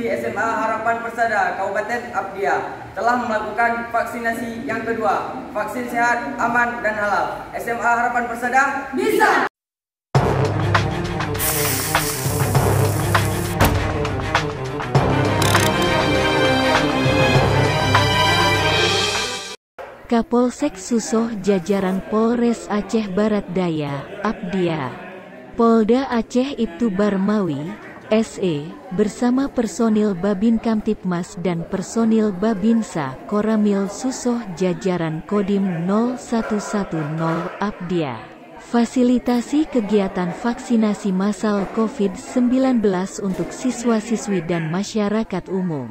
SMA Harapan Persada Kabupaten Abdia telah melakukan vaksinasi yang kedua. Vaksin sehat, aman, dan halal. SMA Harapan Persada bisa! Kapolsek Susoh jajaran Polres Aceh Barat Daya, Abdia, Polda Aceh Ibtu Barmawi, SE, bersama personil Babin Kamtipmas dan personil Babinsa Koramil Susoh jajaran Kodim 0110 Abdia, fasilitasi kegiatan vaksinasi massal COVID-19 untuk siswa-siswi dan masyarakat umum.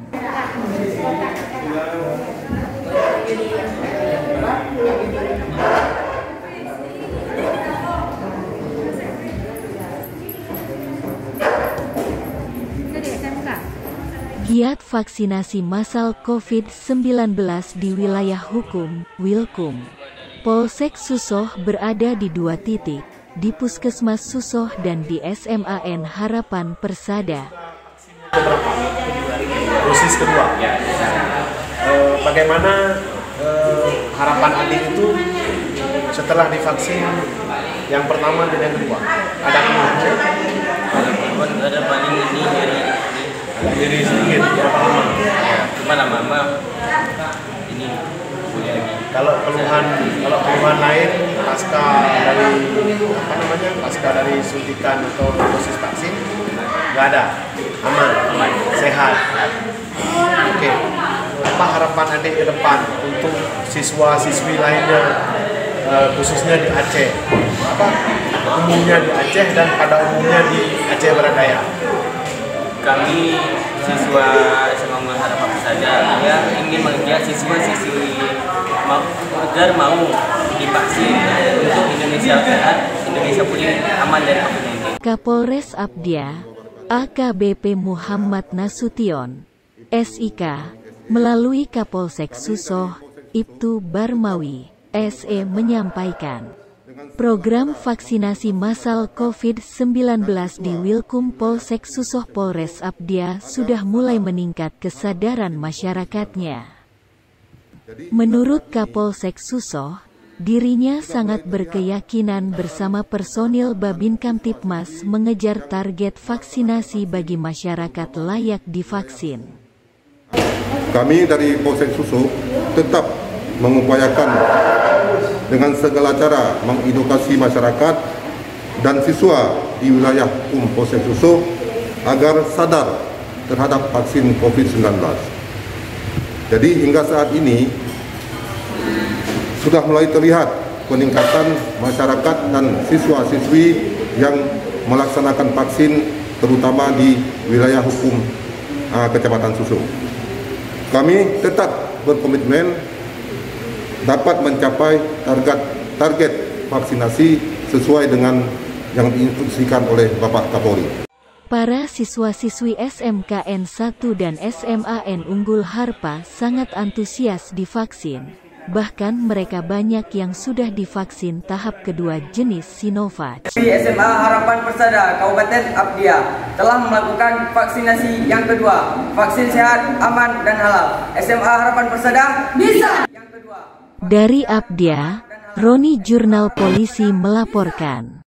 Giat vaksinasi massal COVID-19 di wilayah hukum, Wilkum, Polsek Susoh berada di 2 titik, di Puskesmas Susoh dan di SMAN Harapan Persada. Dosis kedua. Bagaimana harapan adik itu setelah divaksin yang pertama dan yang kedua? Ada keluhannya? Ada paling ini nyeri sedikit, berapa lama? cuma lama-lama ini boleh. Kalau keluhan lain pasca dari suntikan atau dosis vaksin nggak ada, aman, sehat. Oke. Apa harapan adik ke depan untuk siswa-siswi lainnya, khususnya di Aceh? Apa umumnya di Aceh dan pada umumnya di Aceh Barat Daya? Kami siswa SMA Harapan Persada ingin mengajak siswa-siswi agar mau divaksin untuk Indonesia sehat, Indonesia pulih aman dari COVID-19. Kapolres Abdia, AKBP Muhammad Nasution, SIK, melalui Kapolsek Susoh, Ibtu Barmawi, SE menyampaikan, program vaksinasi massal COVID-19 di Wilkum Polsek Susoh Polres Abdia sudah mulai meningkat kesadaran masyarakatnya. Menurut Kapolsek Susoh, dirinya sangat berkeyakinan bersama personil Babin Kamtipmas mengejar target vaksinasi bagi masyarakat layak divaksin. Kami dari Polsek Susoh tetap mengupayakan dengan segala cara mengedukasi masyarakat dan siswa di wilayah hukum Polsek Susoh agar sadar terhadap vaksin COVID-19. Jadi hingga saat ini sudah mulai terlihat peningkatan masyarakat dan siswa-siswi yang melaksanakan vaksin terutama di wilayah hukum Kecamatan Susoh. Kami tetap berkomitmen dapat mencapai target vaksinasi sesuai dengan yang diinstruksikan oleh Bapak Kapolri. Para siswa-siswi SMKN 1 dan SMAN Unggul Harpa sangat antusias divaksin. Bahkan mereka banyak yang sudah divaksin tahap kedua jenis Sinovac. SMA Harapan Persada Kabupaten Abdia telah melakukan vaksinasi yang kedua. Vaksin sehat, aman, dan halal. SMA Harapan Persada bisa! Yang kedua. Dari Abdia, Roni Jurnal Polisi melaporkan.